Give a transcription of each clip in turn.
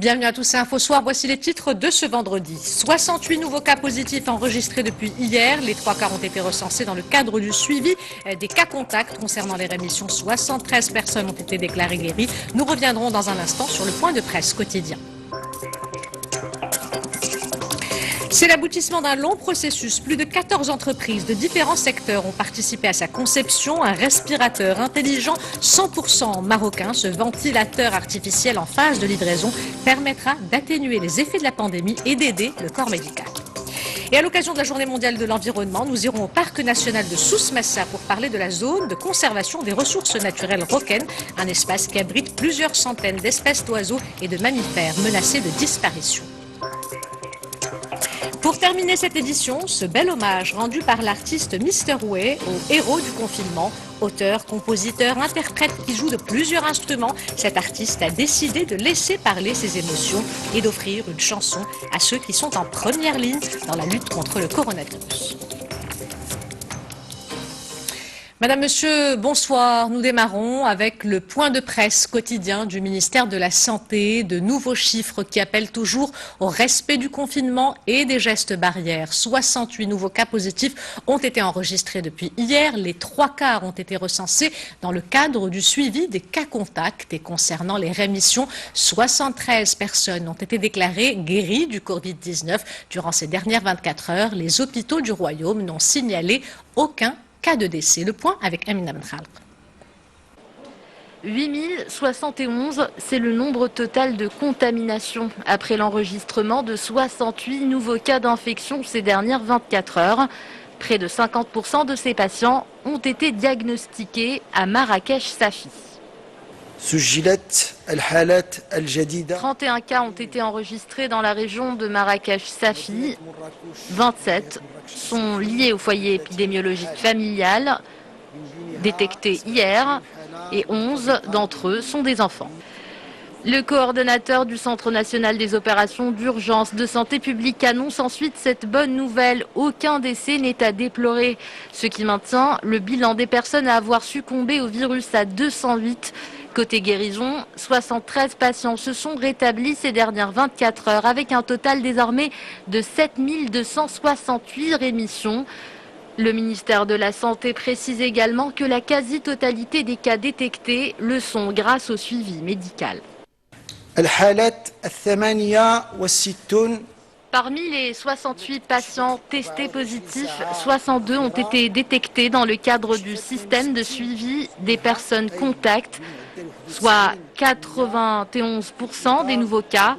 Bienvenue à tous, c'est Info Soir. Voici les titres de ce vendredi. 68 nouveaux cas positifs enregistrés depuis hier. Les 3 quarts ont été recensés dans le cadre du suivi des cas contacts. Concernant les rémissions, 73 personnes ont été déclarées guéries. Nous reviendrons dans un instant sur le point de presse quotidien. C'est l'aboutissement d'un long processus. Plus de 14 entreprises de différents secteurs ont participé à sa conception. Un respirateur intelligent 100% marocain, ce ventilateur artificiel en phase de livraison, permettra d'atténuer les effets de la pandémie et d'aider le corps médical. Et à l'occasion de la Journée mondiale de l'environnement, nous irons au Parc national de Souss-Massa pour parler de la zone de conservation des ressources naturelles Roken, un espace qui abrite plusieurs centaines d'espèces d'oiseaux et de mammifères menacés de disparition. Pour terminer cette édition, ce bel hommage rendu par l'artiste Mr. Way au héros du confinement, auteur, compositeur, interprète qui joue de plusieurs instruments, cet artiste a décidé de laisser parler ses émotions et d'offrir une chanson à ceux qui sont en première ligne dans la lutte contre le coronavirus. Madame, Monsieur, bonsoir. Nous démarrons avec le point de presse quotidien du ministère de la Santé. De nouveaux chiffres qui appellent toujours au respect du confinement et des gestes barrières. 68 nouveaux cas positifs ont été enregistrés depuis hier. Les 3 quarts ont été recensés dans le cadre du suivi des cas contacts. Et concernant les rémissions, 73 personnes ont été déclarées guéries du Covid-19. Durant ces dernières 24 heures, les hôpitaux du Royaume n'ont signalé aucun cas de décès. Le point avec Amina Benkhal. 8071, c'est le nombre total de contaminations après l'enregistrement de 68 nouveaux cas d'infection ces dernières 24 heures. Près de 50% de ces patients ont été diagnostiqués à Marrakech-Safi. 31 cas ont été enregistrés dans la région de Marrakech-Safi. 27 sont liés au foyer épidémiologique familial, détectés hier, et 11 d'entre eux sont des enfants. Le coordonnateur du Centre national des opérations d'urgence de santé publique annonce ensuite cette bonne nouvelle. Aucun décès n'est à déplorer, ce qui maintient le bilan des personnes à avoir succombé au virus à 208. Côté guérison, 73 patients se sont rétablis ces dernières 24 heures avec un total désormais de 7268 rémissions. Le ministère de la Santé précise également que la quasi-totalité des cas détectés le sont grâce au suivi médical. Parmi les 68 patients testés positifs, 62 ont été détectés dans le cadre du système de suivi des personnes contacts, soit 91% des nouveaux cas.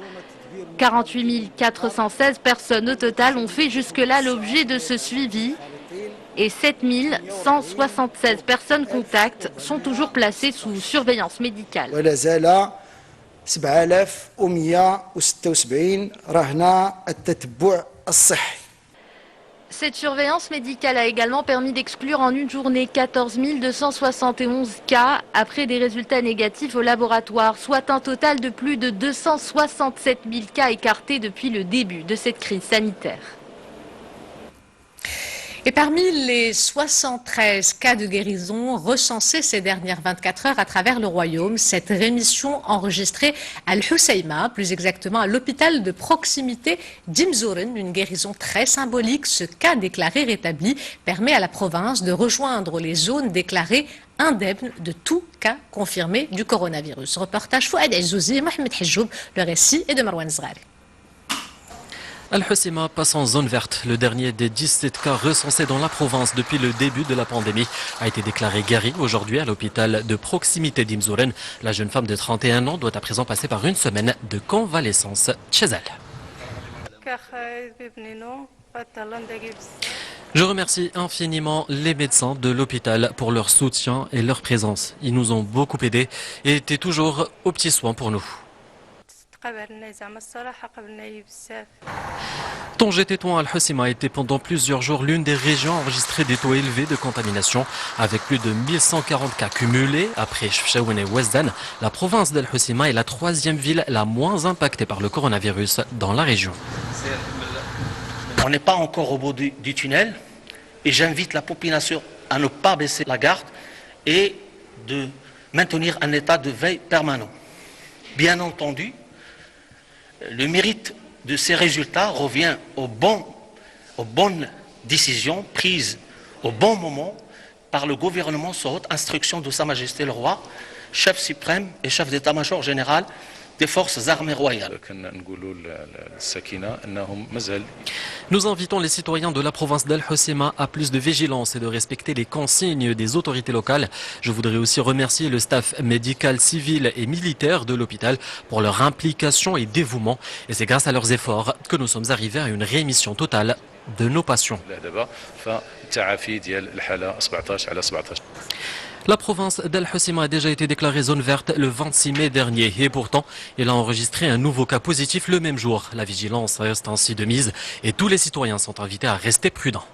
48 416 personnes au total ont fait jusque-là l'objet de ce suivi et 7 176 personnes contacts sont toujours placées sous surveillance médicale. 7176 رهن التتبع الصحي. Cette surveillance médicale a également permis d'exclure en une journée 14 271 cas après des résultats négatifs au laboratoire, soit un total de plus de 267 000 cas écartés depuis le début de cette crise sanitaire. Et parmi les 73 cas de guérison recensés ces dernières 24 heures à travers le Royaume, cette rémission enregistrée à Al-Husseima, plus exactement à l'hôpital de proximité d'Imzouren, une guérison très symbolique. Ce cas déclaré rétabli permet à la province de rejoindre les zones déclarées indemnes de tout cas confirmé du coronavirus. Reportage Fouad Azzouzi, Mohamed Hidjoub, le récit est de Marwan Zghari. Al-Husseima passe en zone verte. Le dernier des 17 cas recensés dans la province depuis le début de la pandémie a été déclaré guéri aujourd'hui à l'hôpital de proximité d'Imzouren. La jeune femme de 31 ans doit à présent passer par une semaine de convalescence chez elle. Je remercie infiniment les médecins de l'hôpital pour leur soutien et leur présence. Ils nous ont beaucoup aidés et étaient toujours aux petits soins pour nous. Tanger-Tétouan Al-Husseima a été pendant plusieurs jours l'une des régions enregistrées des taux élevés de contamination, avec plus de 1140 cas cumulés. Après Chefchaouen et Ouezdan, la province d'Al-Husseima est la 3e ville la moins impactée par le coronavirus dans la région. On n'est pas encore au bout du tunnel et j'invite la population à ne pas baisser la garde et de maintenir un état de veille permanent. Bien entendu, Le mérite de ces résultats revient aux bonnes décisions prises au bon moment par le gouvernement sur haute instruction de Sa Majesté le Roi, chef suprême et chef d'état-major général des forces armées royales. Nous invitons les citoyens de la province d'Al Hoceima à plus de vigilance et de respecter les consignes des autorités locales. Je voudrais aussi remercier le staff médical, civil et militaire de l'hôpital pour leur implication et dévouement. Et c'est grâce à leurs efforts que nous sommes arrivés à une rémission totale de nos patients. La province d'Al Hoceima a déjà été déclarée zone verte le 26 mai dernier et pourtant, elle a enregistré un nouveau cas positif le même jour. La vigilance reste ainsi de mise et tous les citoyens sont invités à rester prudents.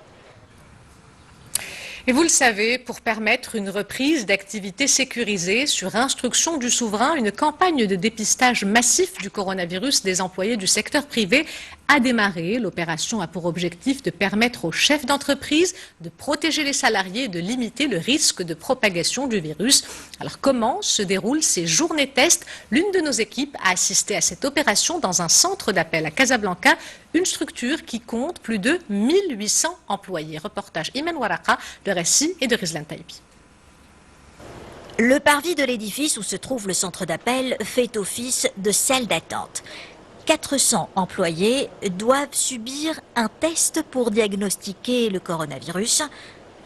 Et vous le savez, pour permettre une reprise d'activités sécurisées, sur instruction du souverain, une campagne de dépistage massif du coronavirus des employés du secteur privé a démarré. L'opération a pour objectif de permettre aux chefs d'entreprise de protéger les salariés et de limiter le risque de propagation du virus. Alors comment se déroulent ces journées tests? L'une de nos équipes a assisté à cette opération dans un centre d'appel à Casablanca, une structure qui compte plus de 1800 employés. Reportage Iman Waraka, le récit est de Rizlan Taïbi. Le parvis de l'édifice où se trouve le centre d'appel fait office de salle d'attente. 400 employés doivent subir un test pour diagnostiquer le coronavirus,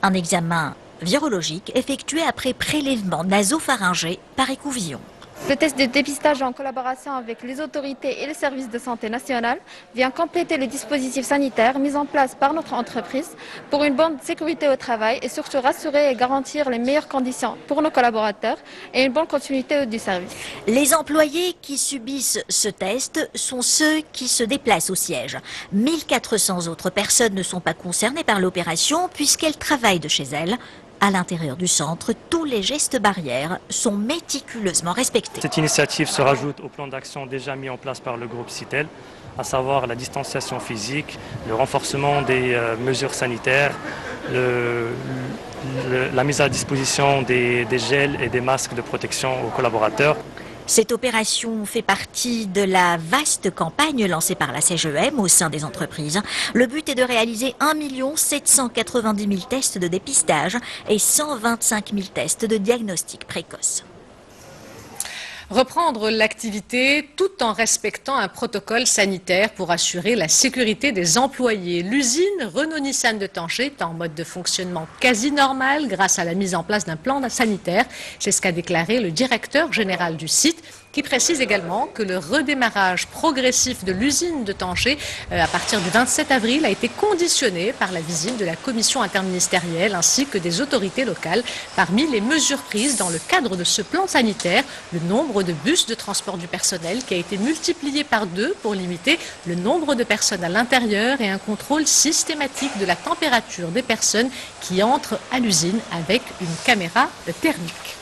un examen virologique effectué après prélèvement nasopharyngé par écouvillon. Le test de dépistage en collaboration avec les autorités et les services de santé nationale vient compléter le dispositif sanitaire mis en place par notre entreprise pour une bonne sécurité au travail et surtout rassurer et garantir les meilleures conditions pour nos collaborateurs et une bonne continuité du service. Les employés qui subissent ce test sont ceux qui se déplacent au siège. 1400 autres personnes ne sont pas concernées par l'opération puisqu'elles travaillent de chez elles. À l'intérieur du centre, tous les gestes barrières sont méticuleusement respectés. Cette initiative se rajoute au plan d'action déjà mis en place par le groupe CITEL, à savoir la distanciation physique, le renforcement des mesures sanitaires, la mise à disposition des gels et des masques de protection aux collaborateurs. Cette opération fait partie de la vaste campagne lancée par la CGEM au sein des entreprises. Le but est de réaliser 1 790 000 tests de dépistage et 125 000 tests de diagnostic précoce. Reprendre l'activité tout en respectant un protocole sanitaire pour assurer la sécurité des employés. L'usine Renault-Nissan de Tanger est en mode de fonctionnement quasi normal grâce à la mise en place d'un plan sanitaire. C'est ce qu'a déclaré le directeur général du site, qui précise également que le redémarrage progressif de l'usine de Tanger à partir du 27 avril a été conditionné par la visite de la commission interministérielle ainsi que des autorités locales. Parmi les mesures prises dans le cadre de ce plan sanitaire, le nombre de bus de transport du personnel qui a été multiplié par 2 pour limiter le nombre de personnes à l'intérieur et un contrôle systématique de la température des personnes qui entrent à l'usine avec une caméra thermique.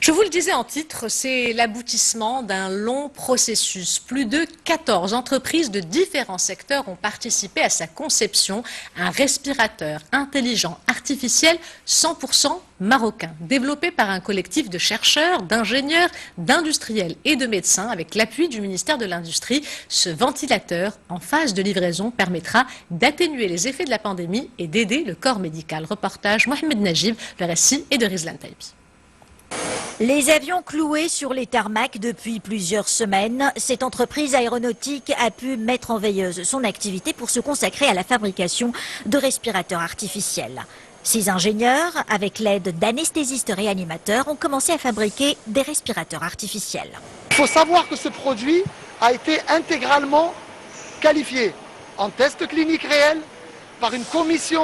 Je vous le disais en titre, c'est l'aboutissement d'un long processus. Plus de 14 entreprises de différents secteurs ont participé à sa conception. Un respirateur intelligent artificiel 100% marocain, développé par un collectif de chercheurs, d'ingénieurs, d'industriels et de médecins avec l'appui du ministère de l'Industrie. Ce ventilateur en phase de livraison permettra d'atténuer les effets de la pandémie et d'aider le corps médical. Reportage Mohamed Najib, le récit est de Rizlan Taïbi. Les avions cloués sur les tarmacs depuis plusieurs semaines, cette entreprise aéronautique a pu mettre en veilleuse son activité pour se consacrer à la fabrication de respirateurs artificiels. Ces ingénieurs, avec l'aide d'anesthésistes réanimateurs, ont commencé à fabriquer des respirateurs artificiels. Il faut savoir que ce produit a été intégralement qualifié en test clinique réel par une commission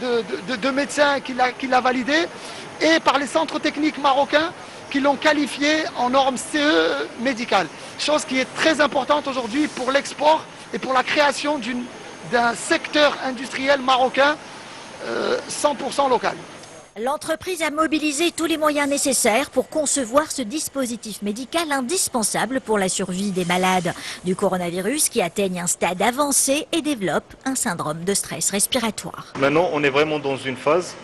de médecins qui l'a validé et par les centres techniques marocains qui l'ont qualifié en normes CE médicales. Chose qui est très importante aujourd'hui pour l'export et pour la création d'un secteur industriel marocain 100% local. L'entreprise a mobilisé tous les moyens nécessaires pour concevoir ce dispositif médical indispensable pour la survie des malades du coronavirus qui atteignent un stade avancé et développent un syndrome de stress respiratoire. Maintenant, on est vraiment dans une phase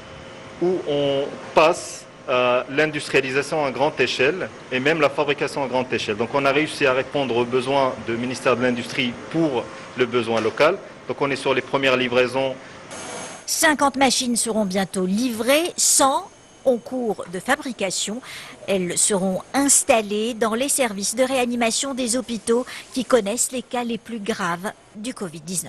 où on passe l'industrialisation à grande échelle et même la fabrication à grande échelle. Donc on a réussi à répondre aux besoins du ministère de l'Industrie pour le besoin local. Donc on est sur les premières livraisons. 50 machines seront bientôt livrées, 100 en cours de fabrication. Elles seront installées dans les services de réanimation des hôpitaux qui connaissent les cas les plus graves du Covid-19.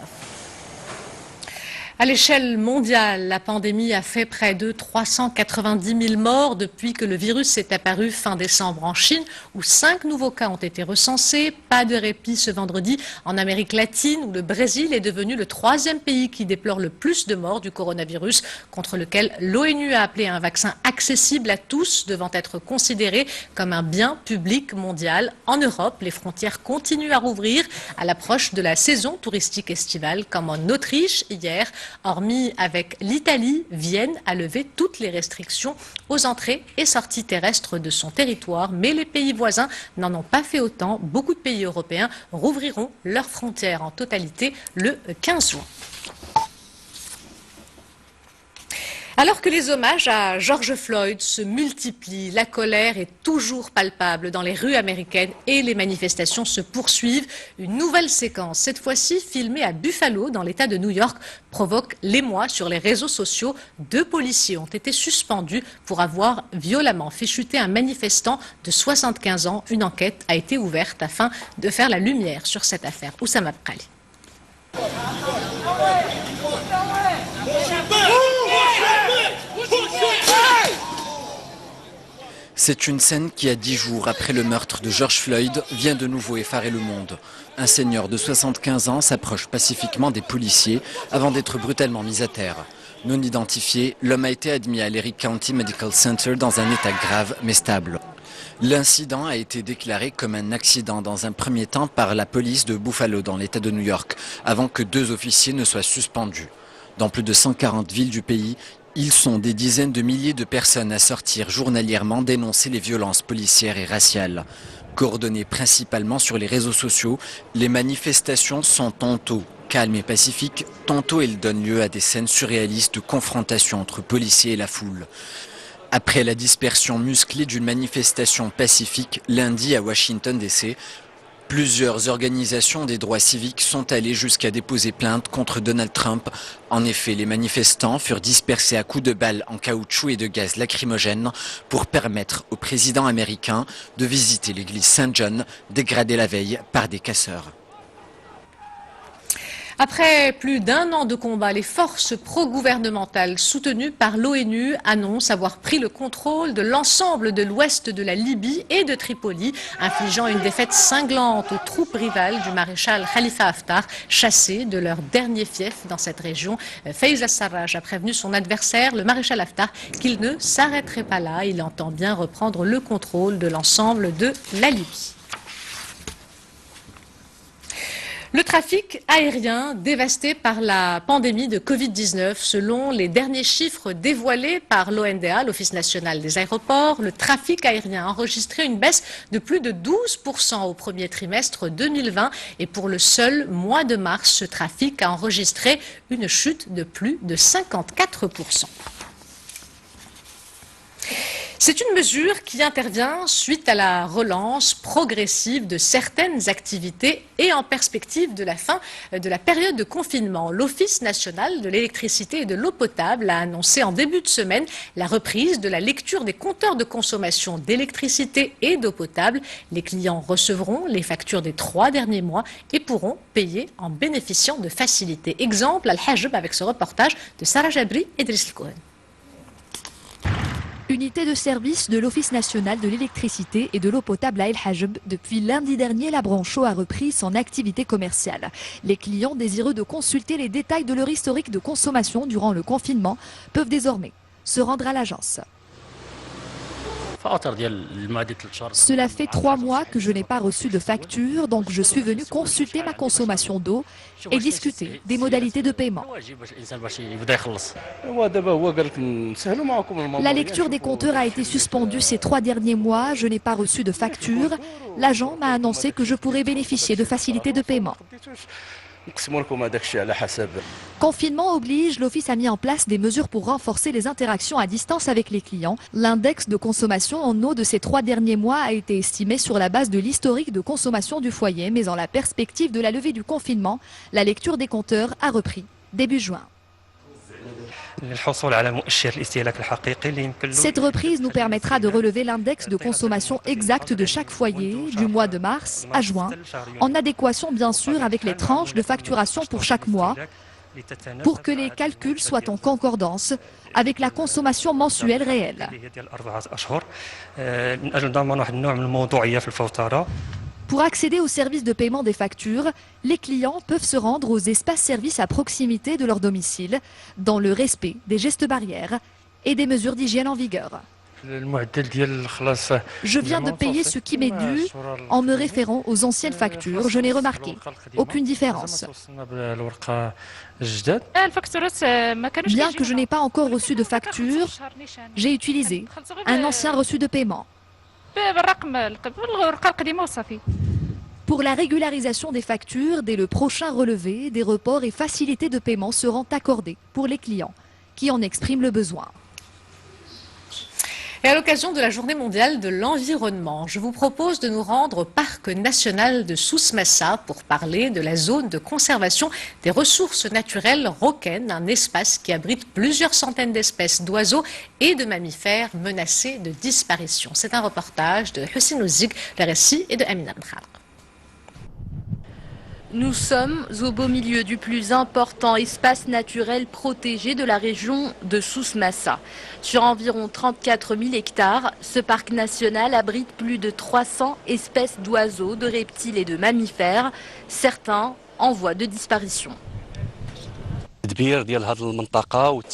À l'échelle mondiale, la pandémie a fait près de 390 000 morts depuis que le virus est apparu fin décembre en Chine, où 5 nouveaux cas ont été recensés. Pas de répit ce vendredi en Amérique latine, où le Brésil est devenu le 3e pays qui déplore le plus de morts du coronavirus, contre lequel l'ONU a appelé un vaccin accessible à tous, devant être considéré comme un bien public mondial. En Europe, les frontières continuent à rouvrir à l'approche de la saison touristique estivale, comme en Autriche hier. Hormis avec l'Italie, Vienne a levé toutes les restrictions aux entrées et sorties terrestres de son territoire. Mais les pays voisins n'en ont pas fait autant. Beaucoup de pays européens rouvriront leurs frontières en totalité le 15 juin. Alors que les hommages à George Floyd se multiplient, la colère est toujours palpable dans les rues américaines et les manifestations se poursuivent. Une nouvelle séquence, cette fois-ci filmée à Buffalo, dans l'État de New York, provoque l'émoi sur les réseaux sociaux. 2 policiers ont été suspendus pour avoir violemment fait chuter un manifestant de 75 ans. Une enquête a été ouverte afin de faire la lumière sur cette affaire. Oussama Bkali. C'est une scène qui, à 10 jours après le meurtre de George Floyd, vient de nouveau effarer le monde. Un senior de 75 ans s'approche pacifiquement des policiers avant d'être brutalement mis à terre. Non identifié, l'homme a été admis à l'Erie County Medical Center dans un état grave mais stable. L'incident a été déclaré comme un accident dans un premier temps par la police de Buffalo dans l'État de New York, avant que 2 officiers ne soient suspendus. Dans plus de 140 villes du pays, ils sont des dizaines de milliers de personnes à sortir journalièrement dénoncer les violences policières et raciales. Coordonnées principalement sur les réseaux sociaux, les manifestations sont tantôt calmes et pacifiques, tantôt elles donnent lieu à des scènes surréalistes de confrontation entre policiers et la foule. Après la dispersion musclée d'une manifestation pacifique lundi à Washington DC, plusieurs organisations des droits civiques sont allées jusqu'à déposer plainte contre Donald Trump. En effet, les manifestants furent dispersés à coups de balles en caoutchouc et de gaz lacrymogène pour permettre au président américain de visiter l'église Saint-John, dégradée la veille par des casseurs. Après plus d'1 an de combat, les forces pro-gouvernementales soutenues par l'ONU annoncent avoir pris le contrôle de l'ensemble de l'ouest de la Libye et de Tripoli, infligeant une défaite cinglante aux troupes rivales du maréchal Khalifa Haftar, chassés de leur dernier fief dans cette région. Faiz al-Sarraj a prévenu son adversaire, le maréchal Haftar, qu'il ne s'arrêterait pas là. Il entend bien reprendre le contrôle de l'ensemble de la Libye. Le trafic aérien dévasté par la pandémie de Covid-19, selon les derniers chiffres dévoilés par l'ONDA, l'Office national des aéroports, le trafic aérien a enregistré une baisse de plus de 12% au premier trimestre 2020 et pour le seul mois de mars, ce trafic a enregistré une chute de plus de 54%. C'est une mesure qui intervient suite à la relance progressive de certaines activités et en perspective de la fin de la période de confinement. L'Office national de l'électricité et de l'eau potable a annoncé en début de semaine la reprise de la lecture des compteurs de consommation d'électricité et d'eau potable. Les clients recevront les factures des 3 derniers mois et pourront payer en bénéficiant de facilités. Exemple, Al-Hajb avec ce reportage de Sarah Jabri et Driss Cohen. Unité de service de l'Office national de l'électricité et de l'eau potable à El Hajb. Depuis lundi dernier, la branche eau a repris son activité commerciale. Les clients désireux de consulter les détails de leur historique de consommation durant le confinement peuvent désormais se rendre à l'agence. Cela fait 3 mois que je n'ai pas reçu de facture, donc je suis venu consulter ma consommation d'eau et discuter des modalités de paiement. La lecture des compteurs a été suspendue ces 3 derniers mois, je n'ai pas reçu de facture. L'agent m'a annoncé que je pourrais bénéficier de facilités de paiement. Confinement oblige, l'Office a mis en place des mesures pour renforcer les interactions à distance avec les clients. L'index de consommation en eau de ces 3 derniers mois a été estimé sur la base de l'historique de consommation du foyer, mais en la perspective de la levée du confinement, la lecture des compteurs a repris début juin. Cette reprise nous permettra de relever l'index de consommation exact de chaque foyer du mois de mars à juin, en adéquation bien sûr avec les tranches de facturation pour chaque mois, pour que les calculs soient en concordance avec la consommation mensuelle réelle. Pour accéder au service de paiement des factures, les clients peuvent se rendre aux espaces-services à proximité de leur domicile, dans le respect des gestes barrières et des mesures d'hygiène en vigueur. Je viens de payer ce qui m'est dû en me référant aux anciennes factures. Je n'ai remarqué aucune différence. Bien que je n'ai pas encore reçu de facture, j'ai utilisé un ancien reçu de paiement. Pour la régularisation des factures, dès le prochain relevé, des reports et facilités de paiement seront accordés pour les clients qui en expriment le besoin. Et à l'occasion de la Journée mondiale de l'environnement, je vous propose de nous rendre au Parc national de Souss-Massa pour parler de la zone de conservation des ressources naturelles Roken, un espace qui abrite plusieurs centaines d'espèces d'oiseaux et de mammifères menacés de disparition. C'est un reportage de Hussein Ouzig, le récit et de Amina Mkhar. Nous sommes au beau milieu du plus important espace naturel protégé de la région de Souss-Massa. Sur environ 34 000 hectares, ce parc national abrite plus de 300 espèces d'oiseaux, de reptiles et de mammifères, certains en voie de disparition.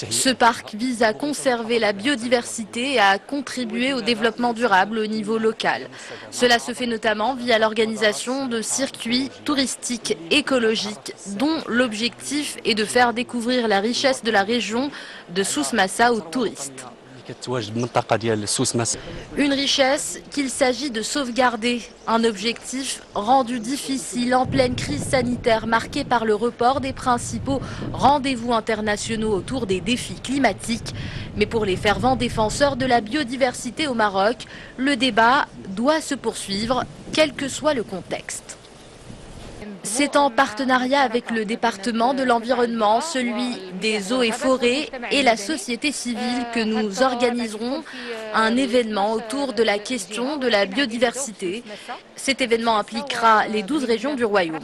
Ce parc vise à conserver la biodiversité et à contribuer au développement durable au niveau local. Cela se fait notamment via l'organisation de circuits touristiques écologiques dont l'objectif est de faire découvrir la richesse de la région de Souss-Massa aux touristes. Une richesse qu'il s'agit de sauvegarder, un objectif rendu difficile en pleine crise sanitaire marquée par le report des principaux rendez-vous internationaux autour des défis climatiques. Mais pour les fervents défenseurs de la biodiversité au Maroc, le débat doit se poursuivre, quel que soit le contexte. C'est en partenariat avec le département de l'environnement, celui des eaux et forêts et la société civile que nous organiserons un événement autour de la question de la biodiversité. Cet événement impliquera les 12 régions du royaume.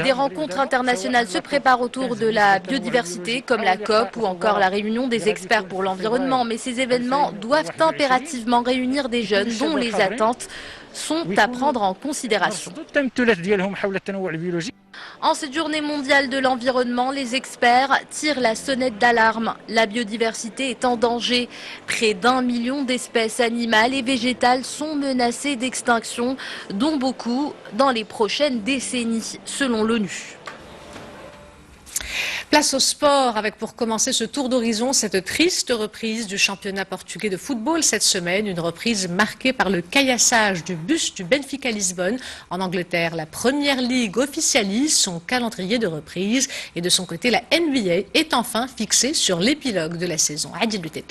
Des rencontres internationales se préparent autour de la biodiversité, comme la COP ou encore la réunion des experts pour l'environnement. Mais ces événements doivent impérativement réunir des jeunes dont les attentes sont à prendre en considération. En cette journée mondiale de l'environnement, les experts tirent la sonnette d'alarme. La biodiversité est en danger. Près d'1 million d'espèces animales et végétales sont menacées d'extinction, dont beaucoup dans les prochaines décennies, selon l'ONU. Place au sport avec pour commencer ce tour d'horizon cette triste reprise du championnat portugais de football cette semaine. Une reprise marquée par le caillassage du bus du Benfica Lisbonne. En Angleterre, la Première Ligue officialise son calendrier de reprise. Et de son côté, la NBA est enfin fixée sur l'épilogue de la saison. Adil Lutet.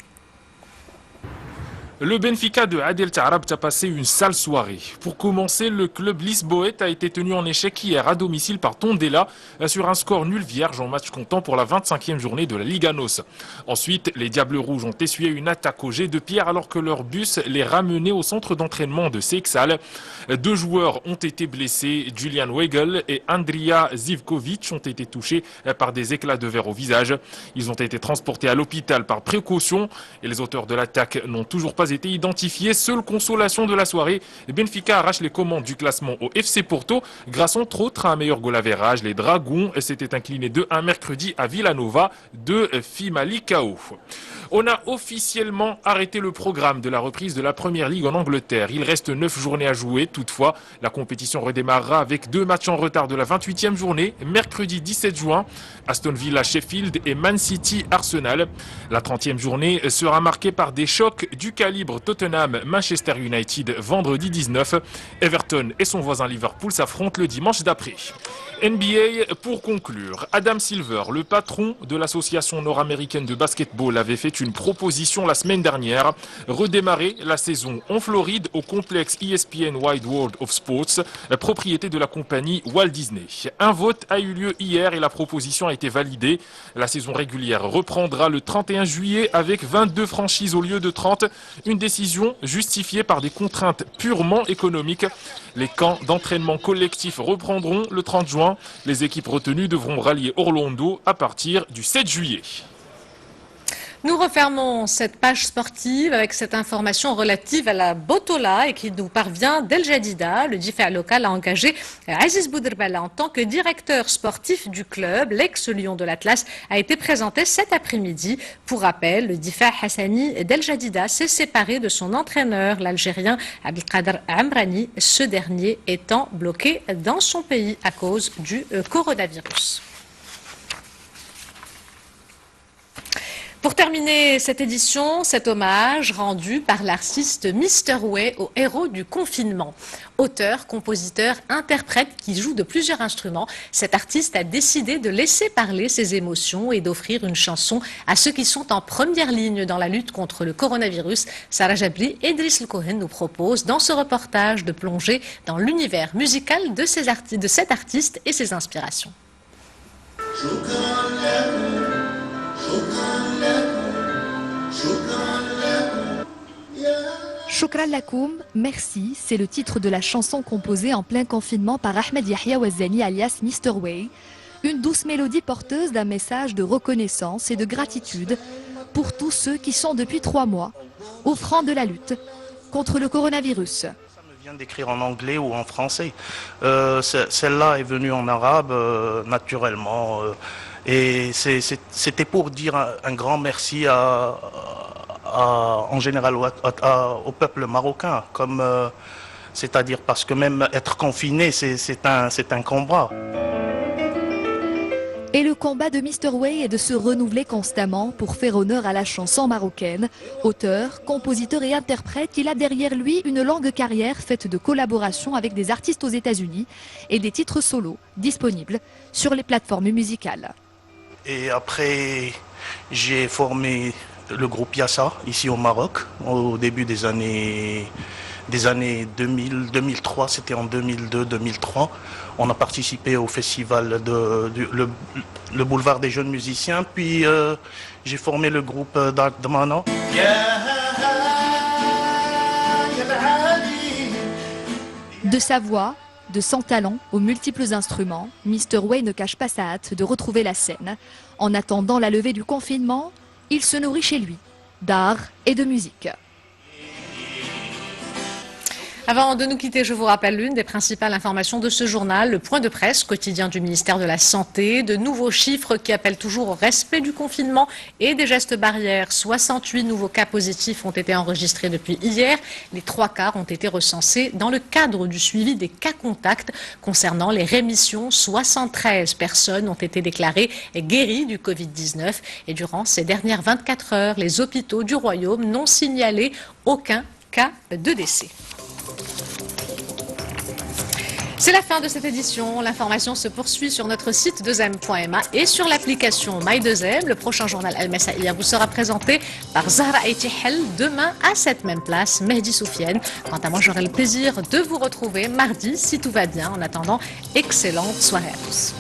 Le Benfica de Adel Taarabt a passé une sale soirée. Pour commencer, le club lisboète a été tenu en échec hier à domicile par Tondela sur un score nul vierge en match comptant pour la 25e journée de la Liga NOS. Ensuite, les Diables Rouges ont essuyé une attaque au jet de pierre alors que leur bus les ramenait au centre d'entraînement de Seixal. 2 joueurs ont été blessés, Julian Weigl et Andrija Zivkovic ont été touchés par des éclats de verre au visage. Ils ont été transportés à l'hôpital par précaution et les auteurs de l'attaque n'ont toujours pas été identifiés. Seule consolation de la soirée, Benfica arrache les commandes du classement au FC Porto grâce entre autres à un meilleur goal average. Les Dragons s'étaient inclinés 2-1 mercredi à Villanova de Famalicão. On a officiellement arrêté le programme de la reprise de la Première Ligue en Angleterre. Il reste 9 journées à jouer. Toutefois, la compétition redémarrera avec 2 matchs en retard de la 28e journée, mercredi 17 juin, Aston Villa Sheffield et Man City Arsenal. La 30e journée sera marquée par des chocs du calibre libre Tottenham-Manchester United vendredi 19. Everton et son voisin Liverpool s'affrontent le dimanche d'après. NBA pour conclure. Adam Silver, le patron de l'association nord-américaine de basketball, avait fait une proposition la semaine dernière. Redémarrer la saison en Floride au complexe ESPN Wide World of Sports, propriété de la compagnie Walt Disney. Un vote a eu lieu hier et la proposition a été validée. La saison régulière reprendra le 31 juillet avec 22 franchises au lieu de 30. Une décision justifiée par des contraintes purement économiques. Les camps d'entraînement collectif reprendront le 30 juin. Les équipes retenues devront rallier Orlando à partir du 7 juillet. Nous refermons cette page sportive avec cette information relative à la Botola et qui nous parvient d'El Jadida. Le Difa local a engagé Aziz Bouderbala en tant que directeur sportif du club. L'ex-lion de l'Atlas a été présenté cet après-midi. Pour rappel, le Difa Hassani d'El Jadida s'est séparé de son entraîneur, l'Algérien Abdelkader Amrani, ce dernier étant bloqué dans son pays à cause du coronavirus. Pour terminer cette édition, cet hommage rendu par l'artiste Mr. Way au héros du confinement. Auteur, compositeur, interprète qui joue de plusieurs instruments, cet artiste a décidé de laisser parler ses émotions et d'offrir une chanson à ceux qui sont en première ligne dans la lutte contre le coronavirus. Sarah Jabli et Driss El Cohen nous proposent dans ce reportage de plonger dans l'univers musical de cet artiste et ses inspirations. Shukran Lakoum, merci, c'est le titre de la chanson composée en plein confinement par Ahmed Yahya Ouazzani alias Mr. Way. Une douce mélodie porteuse d'un message de reconnaissance et de gratitude pour tous ceux qui sont depuis 3 mois au front de la lutte contre le coronavirus. Ça me vient d'écrire en anglais ou en français. Celle-là est venue en arabe naturellement. Et c'était pour dire un grand merci en général au peuple marocain, c'est-à-dire parce que même être confiné, c'est un combat. Et le combat de Mr. Way est de se renouveler constamment pour faire honneur à la chanson marocaine. Auteur, compositeur et interprète, il a derrière lui une longue carrière faite de collaborations avec des artistes aux États-Unis et des titres solos disponibles sur les plateformes musicales. Et après, j'ai formé le groupe Yassa, ici au Maroc, au début des années 2000, 2003, c'était en 2002-2003. On a participé au festival le Boulevard des Jeunes Musiciens, puis j'ai formé le groupe Dark Damana. De sa voix, de son talent aux multiples instruments, Mr. Way ne cache pas sa hâte de retrouver la scène. En attendant la levée du confinement, il se nourrit chez lui d'art et de musique. Avant de nous quitter, je vous rappelle l'une des principales informations de ce journal, le point de presse quotidien du ministère de la Santé, de nouveaux chiffres qui appellent toujours au respect du confinement et des gestes barrières. 68 nouveaux cas positifs ont été enregistrés depuis hier. Les 3 quarts ont été recensés dans le cadre du suivi des cas contacts. Concernant les rémissions, 73 personnes ont été déclarées guéries du Covid-19. Et durant ces dernières 24 heures, les hôpitaux du Royaume n'ont signalé aucun cas de décès. C'est la fin de cette édition. L'information se poursuit sur notre site 2m.ma et sur l'application My2M. Le prochain journal Al-Messaïa vous sera présenté par Zahra Etihel demain à cette même place, Mehdi Soufiane. Quant à moi, j'aurai le plaisir de vous retrouver mardi si tout va bien. En attendant, excellente soirée à tous.